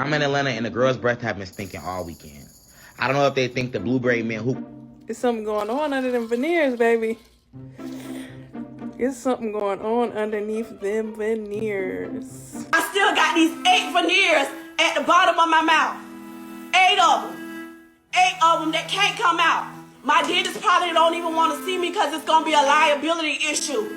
I'm in Atlanta and the girls' breath have been stinking all weekend. I don't know if they think the blueberry mint hoop. There's something going on under them veneers, baby. There's something going on underneath them veneers. I still got these 8 veneers at the bottom of my mouth. 8 of them. 8 of them that can't come out. My dentist probably don't even want to see me because it's going to be a liability issue.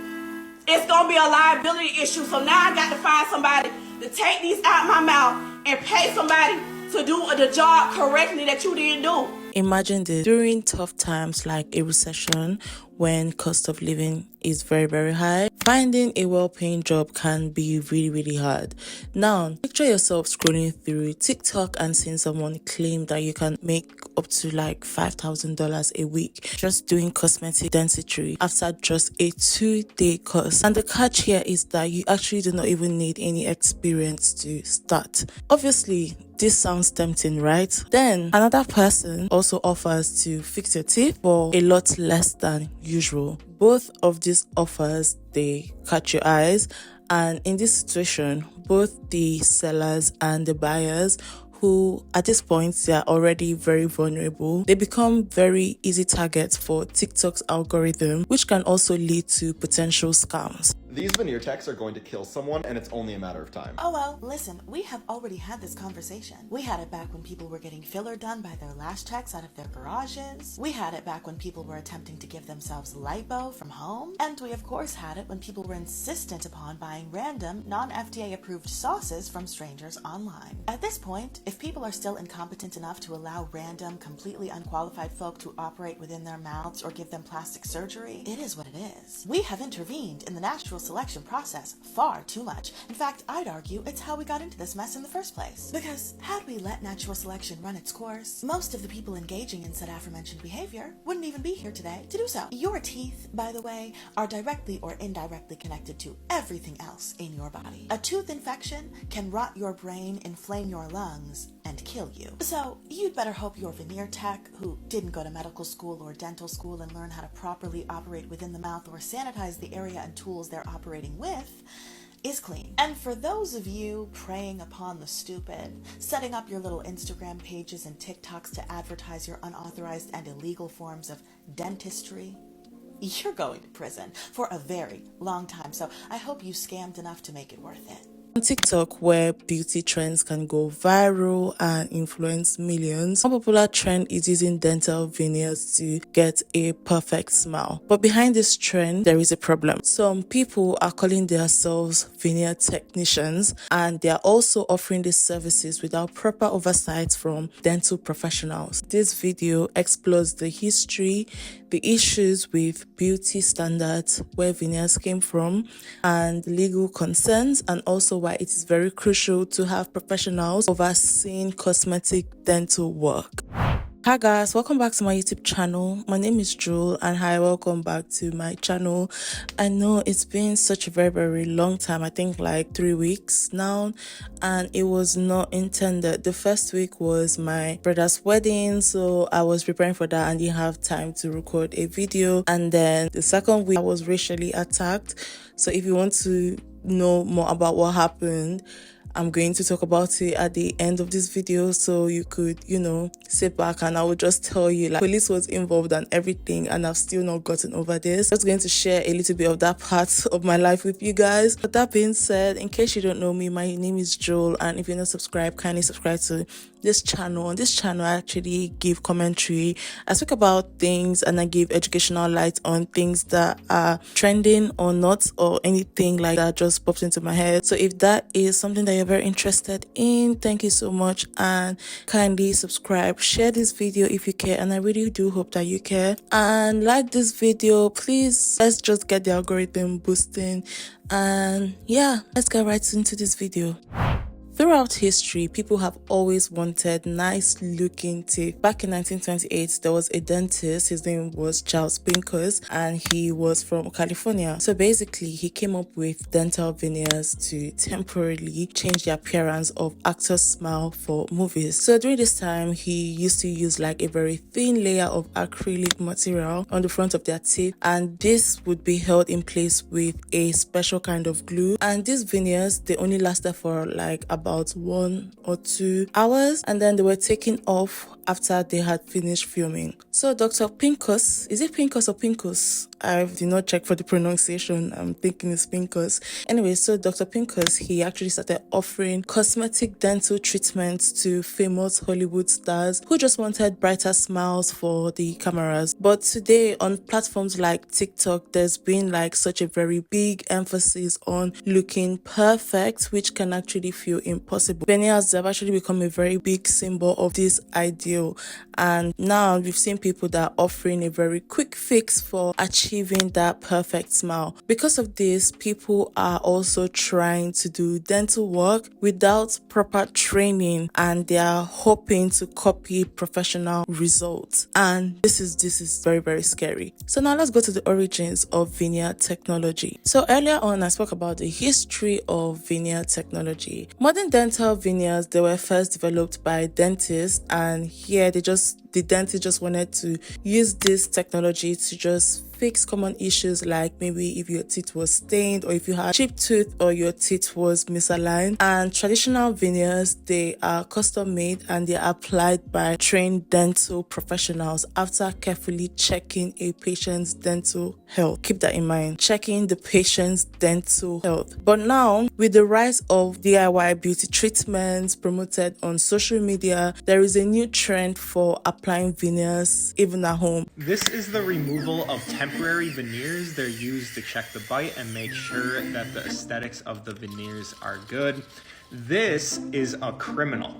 It's going to be a liability issue. So now I got to find somebody to take these out my mouth and pay somebody to do the job correctly that you didn't do. Imagine this, during tough times like a recession, when cost of living is very, very high, finding a well-paying job can be really, really hard. Now, picture yourself scrolling through TikTok and seeing someone claim that you can make up to like $5,000 a week just doing cosmetic dentistry after just a 2-day course. And the catch here is that you actually do not even need any experience to start. Obviously, this sounds tempting, right? Then another person also offers to fix your teeth for a lot less than usual. Both of these offers, they catch your eyes, and in this situation, both the sellers and the buyers, who at this point they are already very vulnerable, they become very easy targets for TikTok's algorithm, which can also lead to potential scams. These veneer techs are going to kill someone, and it's only a matter of time. Oh well, listen, we have already had this conversation. We had it back when people were getting filler done by their lash techs out of their garages. We had it back when people were attempting to give themselves lipo from home. And we of course had it when people were insistent upon buying random, non-FDA approved sauces from strangers online. At this point, if people are still incompetent enough to allow random, completely unqualified folk to operate within their mouths or give them plastic surgery, it is what it is. We have intervened in the natural selection process far too much. In fact, I'd argue it's how we got into this mess in the first place. Because had we let natural selection run its course, most of the people engaging in said aforementioned behavior wouldn't even be here today to do so. Your teeth, by the way, are directly or indirectly connected to everything else in your body. A tooth infection can rot your brain, inflame your lungs, and kill you. So you'd better hope your veneer tech, who didn't go to medical school or dental school and learn how to properly operate within the mouth or sanitize the area and tools they're operating with, is clean. And for those of you preying upon the stupid, setting up your little Instagram pages and TikToks to advertise your unauthorized and illegal forms of dentistry, you're going to prison for a very long time. So I hope you scammed enough to make it worth it. On TikTok, where beauty trends can go viral and influence millions, one popular trend is using dental veneers to get a perfect smile. But behind this trend, there is a problem. Some people are calling themselves veneer technicians, and they are also offering these services without proper oversight from dental professionals. This video explores the history, the issues with beauty standards, where veneers came from, and legal concerns, and also why it is very crucial to have professionals overseeing cosmetic dental work. Hi guys, welcome back to my YouTube channel. My name is Jewel, and hi, welcome back to my channel. I know it's been such a very, very long time, I think like 3 weeks now, and it was not intended. The first week was my brother's wedding, so I was preparing for that and didn't have time to record a video. And then the second week I was racially attacked. So if you want to know more about what happened, I'm going to talk about it at the end of this video, so you could, sit back and I will just tell you, like, police was involved and everything, and I've still not gotten over this. I'm just going to share a little bit of that part of my life with you guys. But that being said, in case you don't know me, my name is Joel, and if you're not subscribed, kindly subscribe to this channel. On this channel, I actually give commentary. I speak about things and I give educational light on things that are trending or not, or anything like that just pops into my head. So if that is something that you're very interested in, thank you so much, and kindly subscribe, share this video if you care, and I really do hope that you care, and like this video. Please, let's just get the algorithm boosting, and yeah, let's get right into this video. Throughout history, people have always wanted nice looking teeth. Back in 1928, there was a dentist, his name was Charles Pincus, and he was from California. So basically, he came up with dental veneers to temporarily change the appearance of actors' smile for movies. So during this time, he used to use like a very thin layer of acrylic material on the front of their teeth, and this would be held in place with a special kind of glue. And these veneers, they only lasted for like about about 1 or 2 hours, and then they were taken off after they had finished filming. So Dr. Pincus, is it Pincus or Pincus? I did not check for the pronunciation. I'm thinking it's Pincus. Anyway, so Dr. Pincus, he actually started offering cosmetic dental treatments to famous Hollywood stars who just wanted brighter smiles for the cameras. But today on platforms like TikTok, there's been like such a very big emphasis on looking perfect, which can actually feel impossible. Veneers have actually become a very big symbol of this ideal, and now we've seen people that are offering a very quick fix for achieving that perfect smile. Because of this, people are also trying to do dental work without proper training, and they are hoping to copy professional results, and this is very, very scary. So now let's go to the origins of veneer technology. So earlier on, I spoke about the history of veneer technology. Modern dental veneers, they were first developed by dentists, and here the dentist just wanted to use this technology to just fix common issues, like maybe if your teeth was stained, or if you had chipped tooth, or your teeth was misaligned. And traditional veneers, they are custom made and they are applied by trained dental professionals after carefully checking a patient's dental health. Keep that in mind, checking the patient's dental health. But now, with the rise of DIY beauty treatments promoted on social media, there is a new trend for applying veneers even at home. This is the removal of temporary veneers. They're used to check the bite and make sure that the aesthetics of the veneers are good. This is a criminal.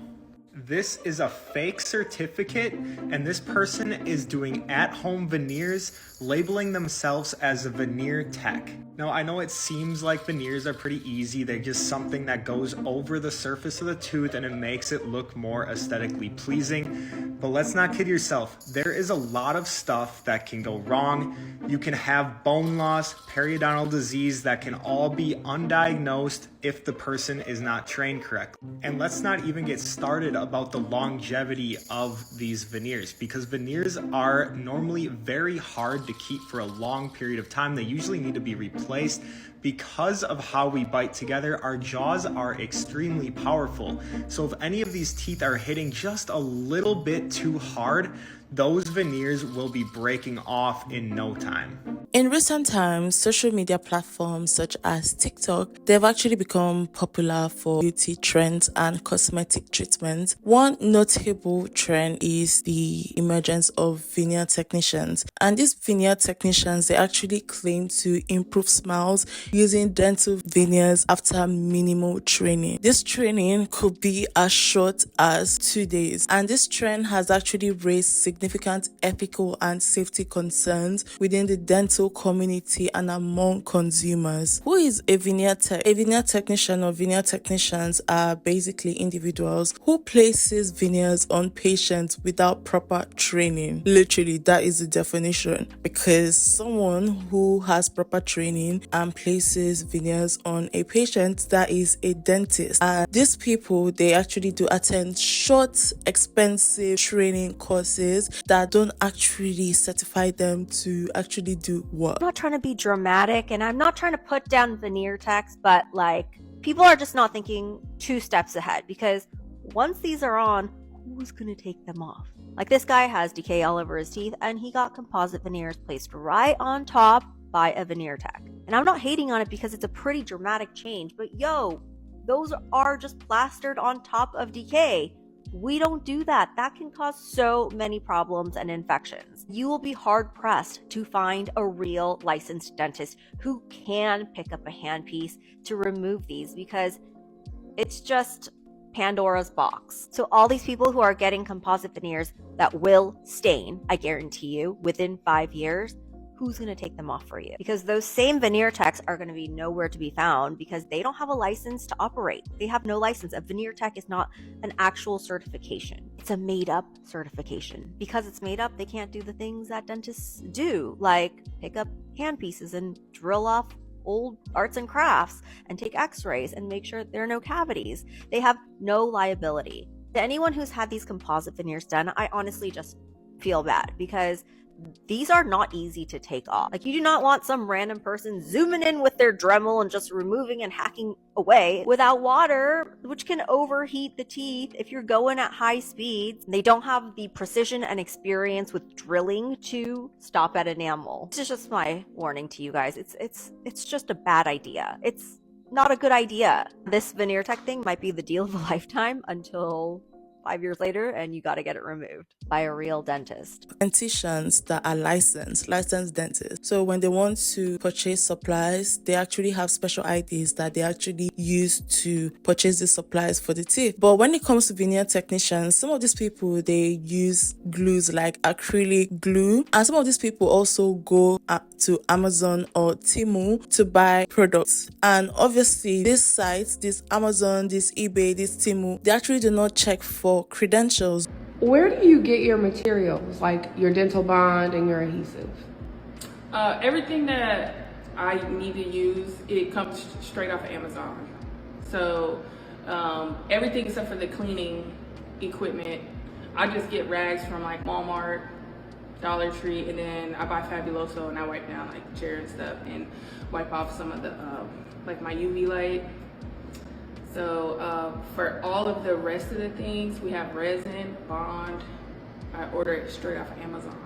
This is a fake certificate, and this person is doing at-home veneers, labeling themselves as a veneer tech. Now, I know it seems like veneers are pretty easy. They're just something that goes over the surface of the tooth and it makes it look more aesthetically pleasing. But let's not kid yourself. There is a lot of stuff that can go wrong. You can have bone loss, periodontal disease that can all be undiagnosed if the person is not trained correctly. And let's not even get started about the longevity of these veneers, because veneers are normally very hard to keep for a long period of time. They usually need to be replaced. Because of how we bite together, our jaws are extremely powerful. So if any of these teeth are hitting just a little bit too hard, those veneers will be breaking off in no time. In recent times, social media platforms such as TikTok, they've actually become popular for beauty trends and cosmetic treatments. One notable trend is the emergence of veneer technicians. And these veneer technicians, they actually claim to improve smiles using dental veneers after minimal training. This training could be as short as 2 days. And this trend has actually raised significant ethical and safety concerns within the dental community and among consumers. Who is a veneer tech? A veneer technician or veneer technicians are basically individuals who places veneers on patients without proper training. Literally, that is the definition, because someone who has proper training and places veneers on a patient, that is a dentist. And these people, they actually do attend short, expensive training courses that don't actually certify them to actually do work. I'm not trying to be dramatic, and I'm not trying to put down veneer techs, but like, people are just not thinking 2 steps ahead, because once these are on, who's gonna take them off? Like, this guy has decay all over his teeth, and he got composite veneers placed right on top by a veneer tech. And I'm not hating on it because it's a pretty dramatic change, but yo, those are just plastered on top of decay. We don't do that. That can cause so many problems and infections. You will be hard pressed to find a real licensed dentist who can pick up a handpiece to remove these, because it's just Pandora's box. So all these people who are getting composite veneers that will stain, I guarantee you, within 5 years, who's going to take them off for you? Because those same veneer techs are going to be nowhere to be found because they don't have a license to operate. They have no license. A veneer tech is not an actual certification. It's a made-up certification. Because it's made up, they can't do the things that dentists do, like pick up handpieces and drill off old arts and crafts and take x-rays and make sure there are no cavities. They have no liability. To anyone who's had these composite veneers done, I honestly just feel bad, because these are not easy to take off. Like, you do not want some random person zooming in with their Dremel and just removing and hacking away without water, which can overheat the teeth if you're going at high speeds. They don't have the precision and experience with drilling to stop at enamel. This is just my warning to you guys. It's just a bad idea. It's not a good idea. This veneer tech thing might be the deal of a lifetime until 5 years later and you got to get it removed by a real dentist. Denticians that are licensed dentists. So when they want to purchase supplies, they actually have special IDs that they actually use to purchase the supplies for the teeth. But when it comes to veneer technicians, some of these people, they use glues like acrylic glue. And some of these people also go to Amazon or Temu to buy products. And obviously, these sites, this Amazon, this eBay, this Temu, they actually do not check for credentials. Where do you get your materials, like your dental bond and your adhesive? Everything that I need to use, it comes straight off of Amazon. So everything except for the cleaning equipment, I just get rags from like Walmart, Dollar Tree, and then I buy Fabuloso and I wipe down like the chair and stuff and wipe off some of the like my UV light. So for all of the rest of the things, we have resin, bond. I order it straight off of Amazon.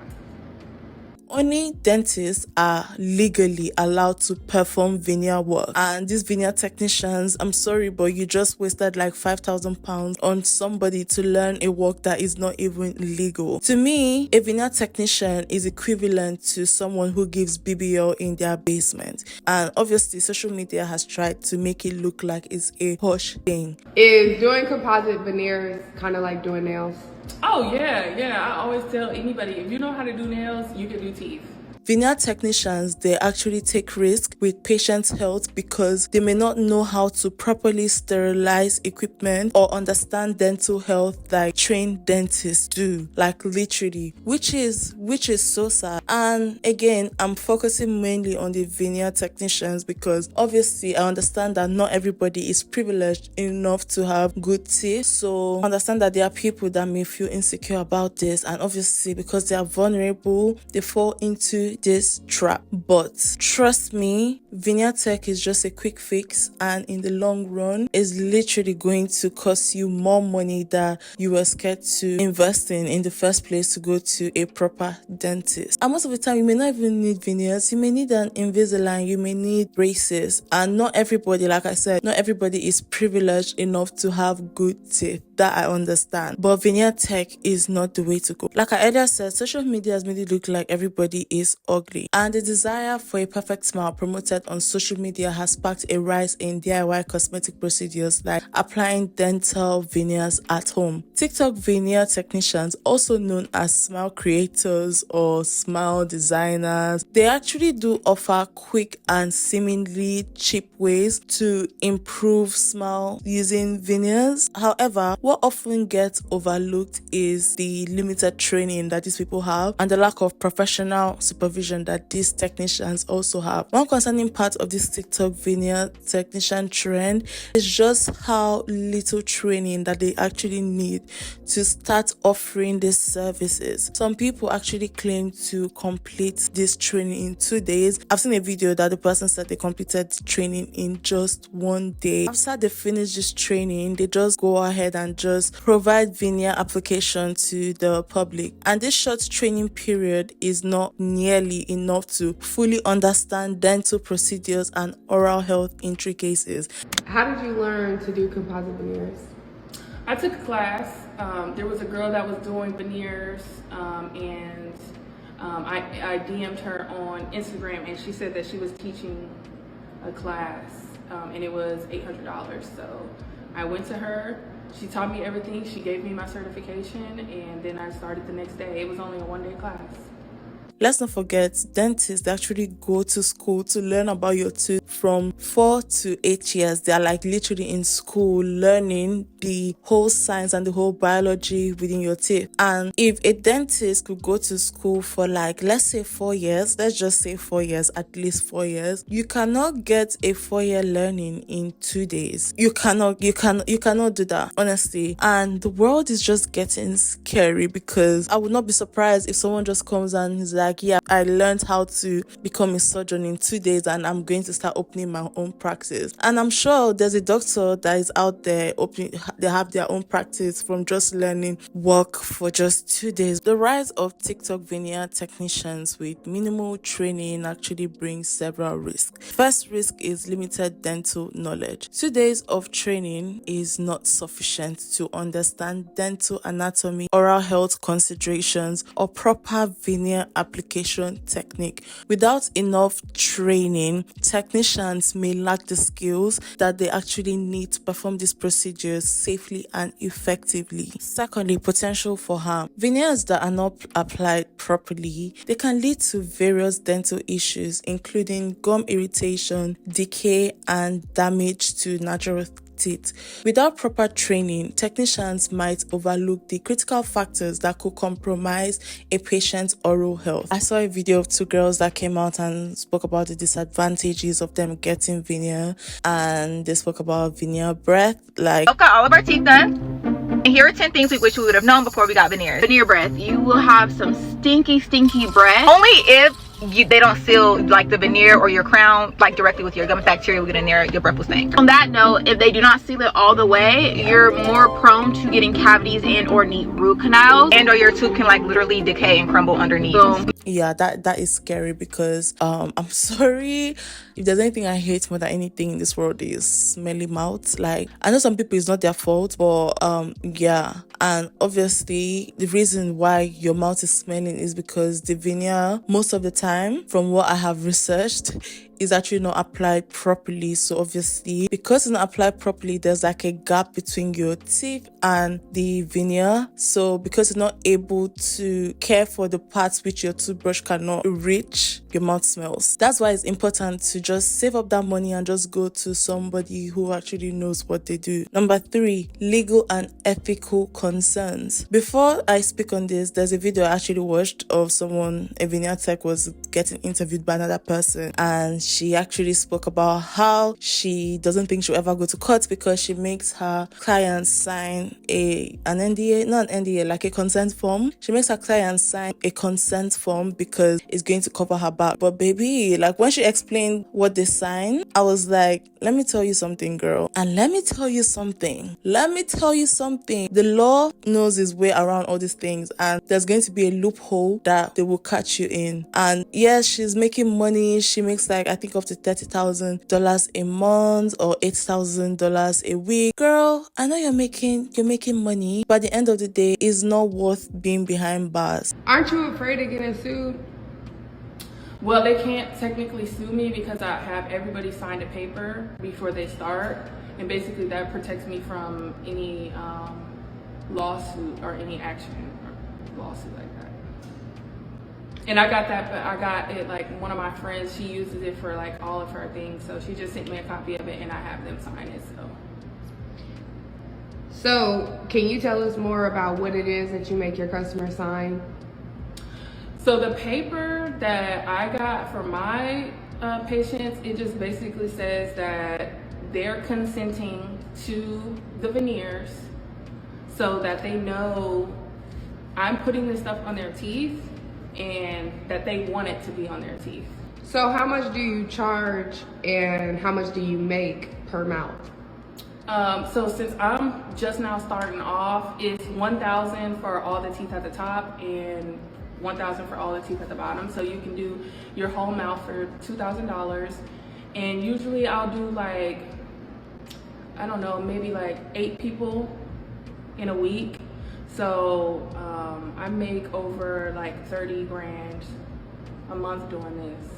Only dentists are legally allowed to perform veneer work. And these veneer technicians, I'm sorry, but you just wasted like £5,000 on somebody to learn a work that is not even legal. To me, a veneer technician is equivalent to someone who gives BBL in their basement. And obviously, social media has tried to make it look like it's a posh thing. Is doing composite veneers kind of like doing nails? Oh yeah. I always tell anybody, if you know how to do nails, you can do teeth. Veneer technicians, they actually take risks with patients' health because they may not know how to properly sterilize equipment or understand dental health like trained dentists do, like literally, which is so sad. And again, I'm focusing mainly on the veneer technicians because obviously I understand that not everybody is privileged enough to have good teeth. So I understand that there are people that may feel insecure about this, and obviously because they are vulnerable, they fall into this trap. But trust me, veneer tech is just a quick fix, and in the long run is literally going to cost you more money that you were scared to invest in the first place to go to a proper dentist. And most of the time you may not even need veneers, you may need an Invisalign, you may need braces. And not everybody, like I said, not everybody is privileged enough to have good teeth. That I understand, but veneer tech is not the way to go. Like I earlier said, social media has made it look like everybody is ugly, and the desire for a perfect smile promoted on social media has sparked a rise in DIY cosmetic procedures like applying dental veneers at home. TikTok veneer technicians, also known as smile creators or smile designers, they actually do offer quick and seemingly cheap ways to improve smile using veneers. However, what often gets overlooked is the limited training that these people have and the lack of professional supervision that these technicians also have. One concerning part of this TikTok veneer technician trend is just how little training that they actually need to start offering these services. Some people actually claim to complete this training in 2 days. I've seen a video that the person said they completed the training in just 1 day. After they finish this training, they just go ahead and just provide veneer application to the public. And this short training period is not nearly enough to fully understand dental procedures and oral health intricacies. How did you learn to do composite veneers? I took a class. There was a girl that was doing veneers, and I DM'd her on Instagram, and she said that she was teaching a class, and it was $800. So I went to her. She taught me everything. She gave me my certification, and then I started the next day. It was only a 1-day class. Let's not forget, dentists actually go to school to learn about your tooth from 4 to 8 years. They are like literally in school learning the whole science and the whole biology within your teeth. And if a dentist could go to school for like, let's say 4 years, let's just say 4 years, at least 4 years, you cannot get a 4-year learning in 2 days. You cannot do that, honestly. And the world is just getting scary, because I would not be surprised if someone just comes and is like, yeah, I learned how to become a surgeon in 2 days and I'm going to start opening my own practice. And I'm sure there's a doctor that is out there they have their own practice from just learning work for just 2 days. The rise of TikTok veneer technicians with minimal training actually brings several risks. First risk is limited dental knowledge. 2 days of training is not sufficient to understand dental anatomy, oral health considerations, or proper veneer application technique. Without enough training, technicians may lack the skills that they actually need to perform these procedures safely and effectively. Secondly, potential for harm. Veneers that are not applied properly, they can lead to various dental issues, including gum irritation, decay, and damage to natural teeth. Without proper training, technicians might overlook the critical factors that could compromise a patient's oral health. I saw a video of 2 girls that came out and spoke about the disadvantages of them getting veneer, and they spoke about veneer breath. Like, I've got all of our teeth done, and here are 10 things we wish we would have known before we got veneers. Veneer breath. You will have some stinky breath. Only if they don't seal like the veneer or your crown like directly with your gum bacteria will get in there, your breath will stink. On that note, if they do not seal it all the way, you're more prone to getting cavities and or need root canals, and or your tooth can like literally decay and crumble underneath. Boom. Yeah, that is scary, because I'm sorry, if there's anything I hate more than anything in this world is smelly mouth. Like, I know some people it's not their fault, but yeah. And obviously the reason why your mouth is smelling is because the veneer, most of the time, from what I have researched, is actually not applied properly. So obviously, because it's not applied properly, there's like a gap between your teeth and the veneer. So because it's not able to care for the parts which your toothbrush cannot reach, your mouth smells. That's why it's important to just save up that money and just go to somebody who actually knows what they do. Number 3, legal and ethical concerns. Before I speak on this, there's a video I actually watched of someone, a veneer tech, was getting interviewed by another person, and she actually spoke about how she doesn't think she'll ever go to court because she makes her clients sign an NDA, not an NDA, like a consent form. She makes her clients sign a consent form because it's going to cover her back. But baby, like when she explained what they sign, I was like, let me tell you something, girl. And let me tell you something. The law knows its way around all these things, and there's going to be a loophole that they will catch you in. And yes, she's making money. She makes like, I think up to $30,000 a month or $8,000 a week. Girl, I know you're making money, but at the end of the day, it's not worth being behind bars. Aren't you afraid of getting sued? Well, they can't technically sue me because I have everybody sign a paper before they start, and basically that protects me from any lawsuit or any action or lawsuit like that. And I got that, but I got it, like one of my friends, she uses it for like all of her things, so she just sent me a copy of it and I have them sign it. So can you tell us more about what it is that you make your customers sign? So the paper that I got for my patients, it just basically says that they're consenting to the veneers so that they know I'm putting this stuff on their teeth and that they want it to be on their teeth. So how much do you charge and how much do you make per mouth? So since I'm just now starting off, it's $1,000 for all the teeth at the top and $1,000 for all the teeth at the bottom. So you can do your whole mouth for $2,000. And usually I'll do like, I don't know, maybe like 8 people in a week. So I make over like 30 grand a month doing this.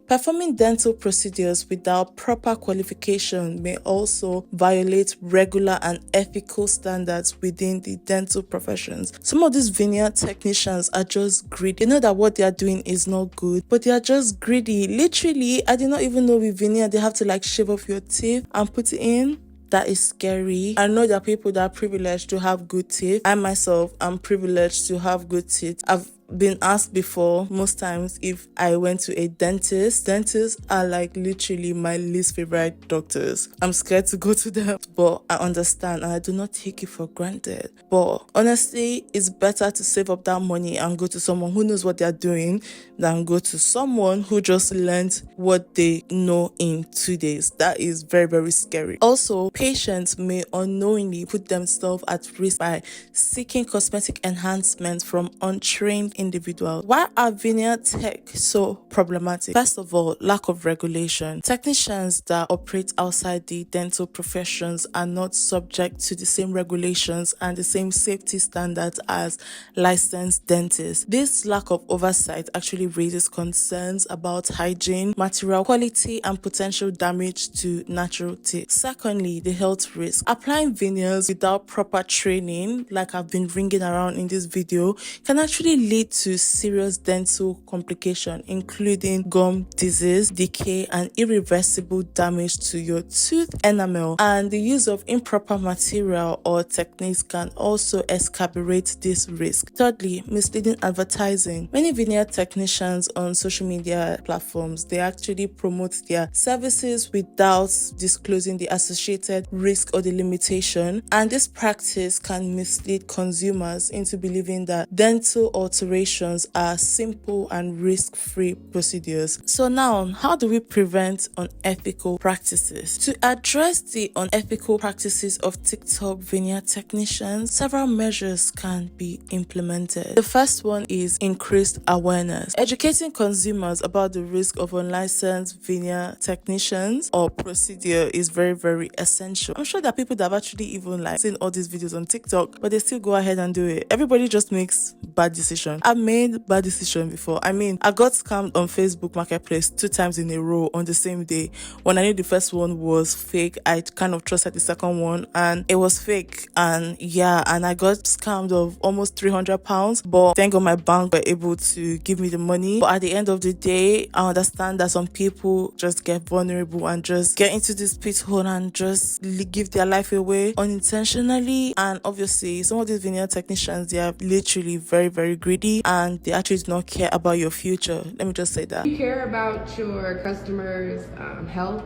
Performing dental procedures without proper qualification may also violate regular and ethical standards within the dental professions. Some of these veneer technicians are just greedy. They know that what they are doing is not good, but they are just greedy. Literally, I did not even know with veneer they have to like shave off your teeth and put it in. That is scary. I know there are people that are privileged to have good teeth. I myself am privileged to have good teeth. I've been asked before most times if I went to a dentist. Dentists are like literally my least favorite doctors. I'm scared to go to them, but I understand and I do not take it for granted. But honestly, it's better to save up that money and go to someone who knows what they're doing than go to someone who just learned what they know in 2 days. That is very, very scary. Also, patients may unknowingly put themselves at risk by seeking cosmetic enhancements from untrained individuals. Why are veneer tech so problematic? First of all, lack of regulation. Technicians that operate outside the dental professions are not subject to the same regulations and the same safety standards as licensed dentists. This lack of oversight actually raises concerns about hygiene, material quality, and potential damage to natural teeth. Secondly, the health risk. Applying veneers without proper training, like I've been ringing around in this video, can actually lead to serious dental complications, including gum disease, decay, and irreversible damage to your tooth enamel. And the use of improper material or techniques can also exacerbate this risk. Thirdly, misleading advertising. Many veneer technicians on social media platforms, they actually promote their services without disclosing the associated risk or the limitation, and this practice can mislead consumers into believing that dental alterations are simple and risk-free procedures. So now, how do we prevent unethical practices? To address the unethical practices of TikTok veneer technicians, several measures can be implemented. The first one is increased awareness. Educating consumers about the risk of unlicensed veneer technicians or procedure is very, very essential. I'm sure there are people that have actually even like seen all these videos on TikTok, but they still go ahead and do it. Everybody just makes bad decisions. I've made bad decisions before. I mean, I got scammed on Facebook Marketplace 2 times in a row on the same day. When I knew the first one was fake, I kind of trusted the second one and it was fake. And yeah, and I got scammed of almost £300, but thank God my bank were able to give me the money. But at the end of the day, I understand that some people just get vulnerable and just get into this pit hole and just give their life away unintentionally. And obviously, some of these veneer technicians, they are literally very, very greedy and they actually do not care about your future. Let me just say that. Do you care about your customers' health?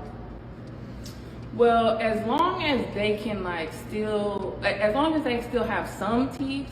Well, as long as they can as long as they still have some teeth,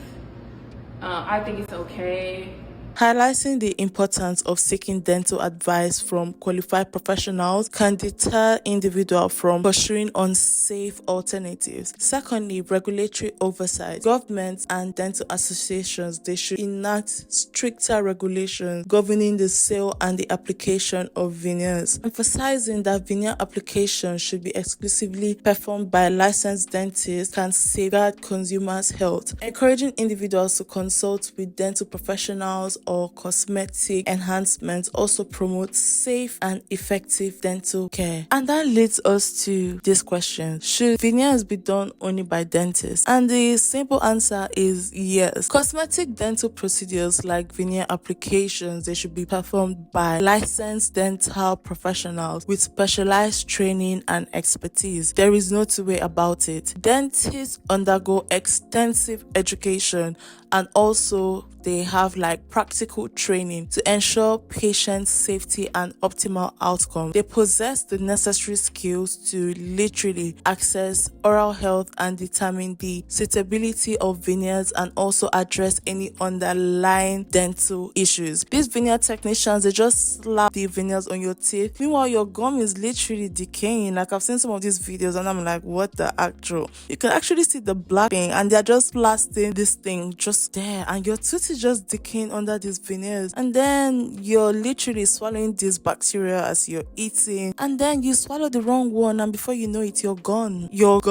I think it's okay. Highlighting the importance of seeking dental advice from qualified professionals can deter individuals from pursuing unsafe alternatives. Secondly, regulatory oversight. Governments and dental associations, they should enact stricter regulations governing the sale and the application of veneers, emphasizing that veneer application should be exclusively performed by licensed dentists can safeguard consumers' health. Encouraging individuals to consult with dental professionals or cosmetic enhancements also promotes safe and effective dental care. And that leads us to this question: should veneers be done only by dentists? And the simple answer is yes. Cosmetic dental procedures like veneer applications, they should be performed by licensed dental professionals with specialized training and expertise. There is no two way about it. Dentists undergo extensive education and also they have like practical training to ensure patient safety and optimal outcome. They possess the necessary skills to literally access oral health and determine the suitability of veneers and also address any underlying dental issues. These veneer technicians, they just slap the veneers on your teeth. Meanwhile, your gum is literally decaying. Like I've seen some of these videos and I'm like, what the actual? You can actually see the black thing and they're just blasting this thing just there and your tooth is just decaying under these veneers, and then you're literally swallowing this bacteria as you're eating, and then you swallow the wrong one and before you know it, you're gone. You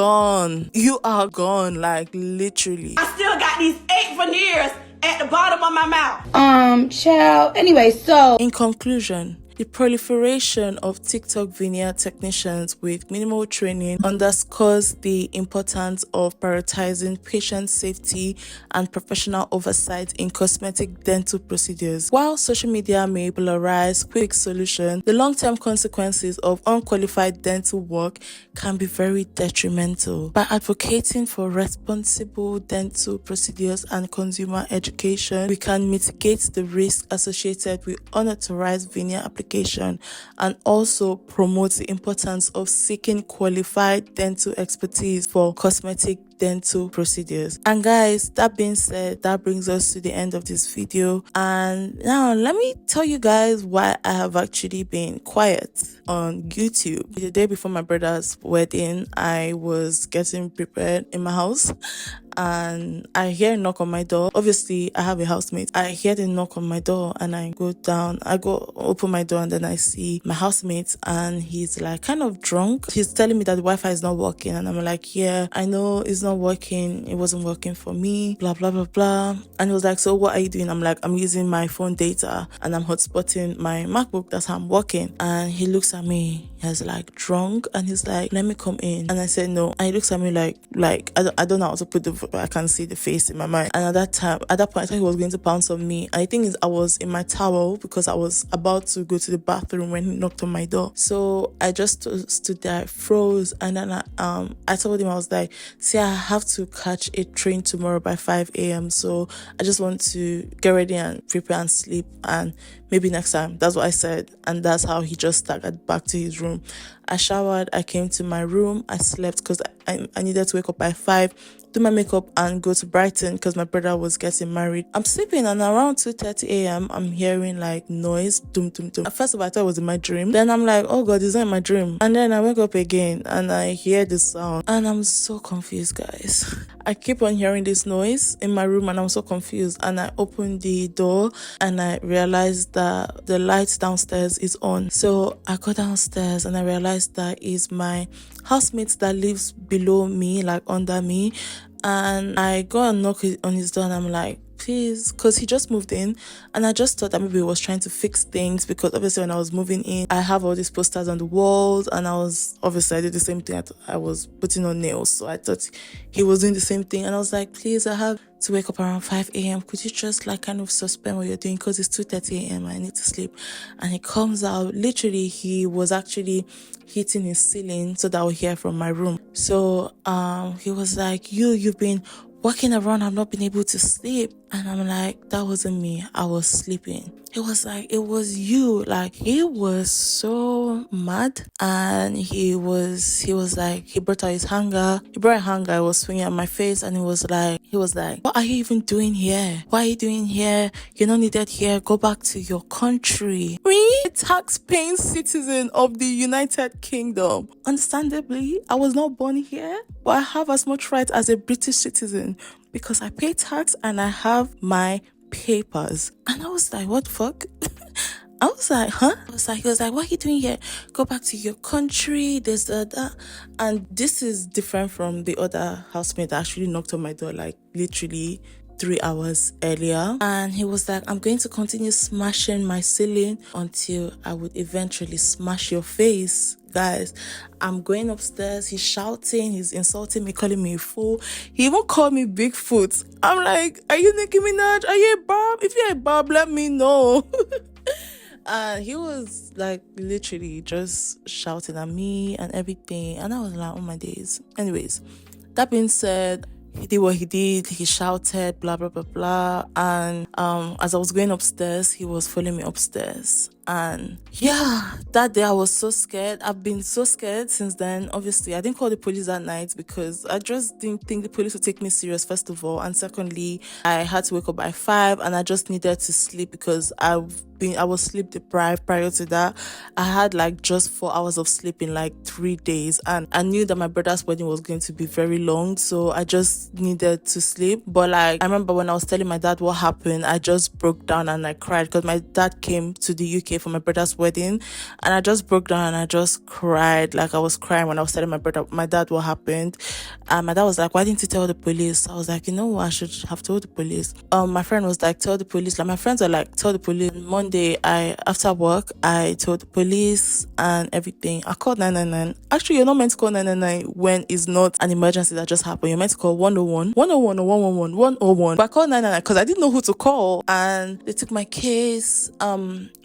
are gone, like literally. I still got these 8 veneers at the bottom of my mouth. Child. Anyway, so in conclusion, The proliferation of TikTok veneer technicians with minimal training underscores the importance of prioritizing patient safety and professional oversight in cosmetic dental procedures. While social media may polarize quick solutions, the long-term consequences of unqualified dental work can be very detrimental. By advocating for responsible dental procedures and consumer education, we can mitigate the risk associated with unauthorized veneer application and also promote the importance of seeking qualified dental expertise for cosmetic dental procedures. And guys, that being said, that brings us to the end of this video. And now let me tell you guys why I have actually been quiet on YouTube. The day before my brother's wedding, I was getting prepared in my house and I hear a knock on my door. Obviously, I have a housemate. I hear the knock on my door and I go down. I go open my door and then I see my housemate and he's like kind of drunk. He's telling me that the Wi-Fi is not working and I'm like, yeah, I know it's not working. It wasn't working for me, blah, blah, blah, blah. And he was like, so what are you doing? I'm like, I'm using my phone data and I'm hotspotting my MacBook. That's how I'm working. And he looks at me. He's like drunk and he's like, let me come in. And I said no. And he looks at me like I don't know how to put I can see the face in my mind. And at that point, I thought he was going to pounce on me. And the thing is, I was in my towel because I was about to go to the bathroom when he knocked on my door. So I just stood there, froze, and then I told him, I was like, see, I have to catch a train tomorrow by 5 a.m. So I just want to get ready and prepare and sleep, and maybe next time. That's what I said. And that's how he just staggered back to his room. I showered, I came to my room, I slept because I needed to wake up by 5, do my makeup and go to Brighton because my brother was getting married. I'm sleeping and around 2:30 a.m. I'm hearing like noise, dum dum dum. At first of all, I thought it was in my dream. Then I'm like, oh God, it's not in my dream. And then I wake up again and I hear this sound and I'm so confused, guys. I keep on hearing this noise in my room and I'm so confused. And I open the door and I realized that the light downstairs is on. So I go downstairs and I realized that is my housemate that lives below me, like under me. And I go and knock on his door and I'm like, please, because he just moved in and I just thought that maybe he was trying to fix things, because obviously when I was moving in, I have all these posters on the walls and I did the same thing. I was putting on nails, so I thought he was doing the same thing. And I was like, please, I have to wake up around 5 a.m. Could you just like kind of suspend what you're doing because it's 2:30 a.m. I need to sleep. And he comes out. Literally, he was actually hitting his ceiling so that I would hear from my room. So he was like, you've been walking around, I've not been able to sleep. And I'm like, that wasn't me, I was sleeping. He was like, it was you. Like, he was so mad. And he was like, he brought out his hanger. He brought a hanger, I was swinging at my face. And he was like, what are you even doing here? What are you doing here? You're not needed here. Go back to your country. Me, a tax-paying citizen of the United Kingdom. Understandably, I was not born here, but I have as much right as a British citizen because I pay tax and I have my papers. And I was like, what the fuck? I was like, huh? He was like, what are you doing here? Go back to your country, this, that. And this is different from the other housemate that actually knocked on my door, like literally 3 hours earlier. And he was like, I'm going to continue smashing my ceiling until I would eventually smash your face. Guys, I'm going upstairs. He's shouting, he's insulting me, calling me a fool. He even called me Bigfoot. I'm like, are you Nicki Minaj? Are you a Bob? If you're a Bob, let me know. And he was like literally just shouting at me and everything. And I was like, oh my days. Anyways, that being said, he did what he did. He shouted, blah, blah, blah, blah. And as I was going upstairs, he was following me upstairs. And yeah, that day I was so scared. I've been so scared since then. Obviously, I didn't call the police that night because I just didn't think the police would take me serious, first of all. And secondly, I had to wake up by 5 and I just needed to sleep because I was sleep deprived prior to that. I had like just 4 hours of sleep in like 3 days. And I knew that my brother's wedding was going to be very long. So I just needed to sleep. But like, I remember when I was telling my dad what happened, I just broke down and I cried because my dad came to the UK day for my brother's wedding, and I just broke down and I just cried. Like, I was crying when I was telling my dad what happened. And my dad was like, why didn't you tell the police? I was like, you know what, I should have told the police. My friend was like, tell the police. Like, my friends are like, tell the police. Monday, after work, I told the police and everything. I called 999. Actually, you're not meant to call 999 when it's not an emergency that just happened. You're meant to call 101 or 111, 101. But I called 999 because I didn't know who to call, and they took my case.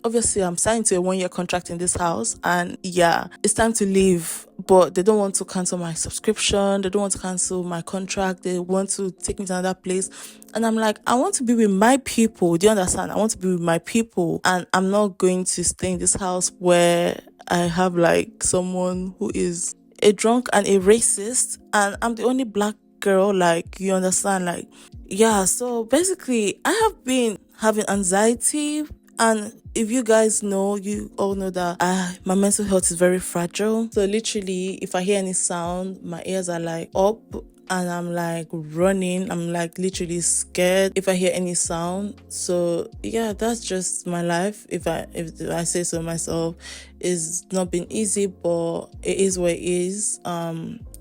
Obviously, I'm signed to a 1-year contract in this house, and yeah, it's time to leave. But they don't want to cancel my subscription. They don't want to cancel my contract. They want to take me to another place. And I'm like, I want to be with my people. Do you understand? I want to be with my people. And I'm not going to stay in this house where I have like someone who is a drunk and a racist. And I'm the only black girl. Like, you understand? Like, yeah. So basically, I have been having anxiety. And if you guys know, you all know that my mental health is very fragile. So literally, if I hear any sound, my ears are like up and I'm like running. I'm like literally scared if I hear any sound. So yeah, that's just my life. If I say so myself, it's not been easy, but it is what it is.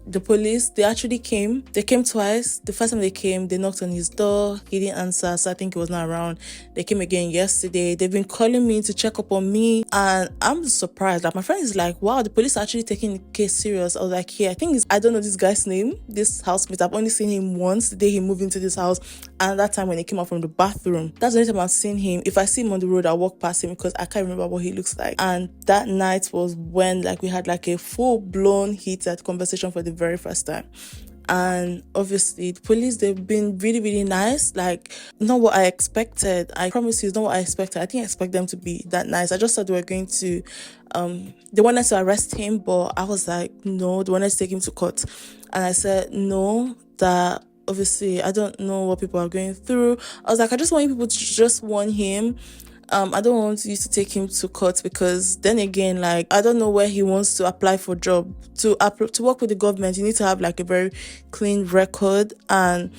The police, they actually came. They came twice. The first time they came, they knocked on his door. He didn't answer, so I think he was not around. They came again yesterday. They've been calling me to check up on me, and I'm surprised. Like, my friend is like, wow, the police are actually taking the case serious. I was like, yeah, I don't know this guy's name, this housemate. I've only seen him once, the day he moved into this house, and that time when he came out from the bathroom. That's the only time I've seen him. If I see him on the road, I walk past him because I can't remember what he looks like. And that night was when like we had like a full-blown heated conversation for the very first time. And obviously the police, they've been really, really nice. Like, not what I expected. I promise you, it's not what I expected. I didn't expect them to be that nice. I just thought they were going to they wanted to arrest him, but I was like, no, they wanted to take him to court. And I said no, that obviously I don't know what people are going through. I was like, I just want people to just warn him. I don't want you to take him to court, because then again, like, I don't know where he wants to apply for job. To work with the government, you need to have like a very clean record. And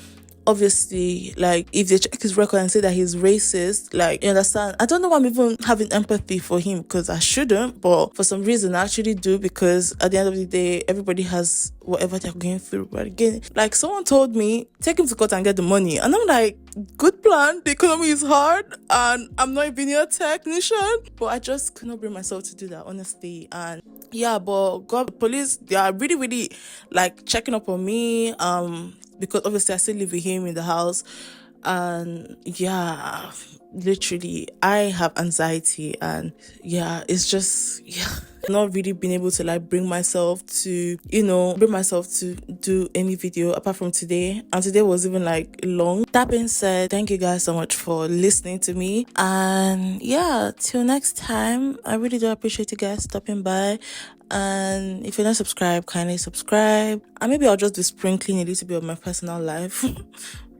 obviously, like, if they check his record and say that he's racist, like, you understand, I don't know why I'm even having empathy for him, because I shouldn't, but for some reason I actually do, because at the end of the day, everybody has whatever they're going through. But again, like, someone told me, take him to court and get the money, and I'm like, good plan. The economy is hard and I'm not a veneer technician, but I just could not bring myself to do that, honestly. And yeah, but God, the police, they are really, really like checking up on me, because obviously I still live with him in the house. And yeah, literally I have anxiety, and yeah, it's just, yeah, not really been able to like bring myself to do any video apart from today. And today was even like long. That being said, thank you guys so much for listening to me, and yeah, till next time, I really do appreciate you guys stopping by. And if you're not subscribed, kindly subscribe, and maybe I'll just be sprinkling a little bit of my personal life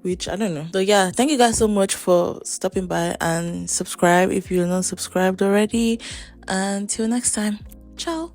which I don't know. So yeah, thank you guys so much for stopping by, and subscribe if you're not subscribed already. Until next time, ciao.